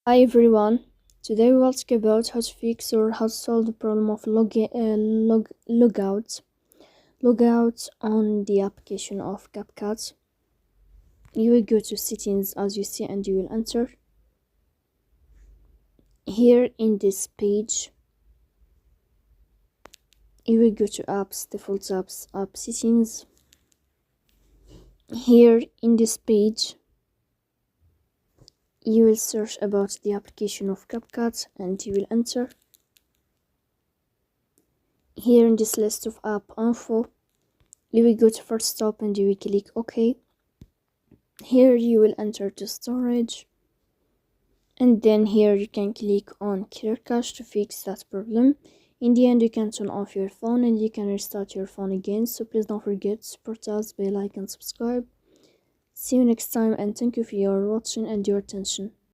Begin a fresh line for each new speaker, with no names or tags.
Hi everyone, today we will talk about how to fix or how to solve the problem of logout on the application of CapCut. You will go to settings as you see and you will enter. Here in this page, you will go to apps, default apps, app settings. Here in this page, you will search about the application of CapCut and you will enter. Here in this list of app info, you will go to first stop and you will click OK. Here you will enter the storage, and then here you can click on clear cache to fix that problem. In the end, you can turn off your phone and you can restart your phone again. So please don't forget to support us by like and subscribe. See you next time, and thank you for your watching and your attention.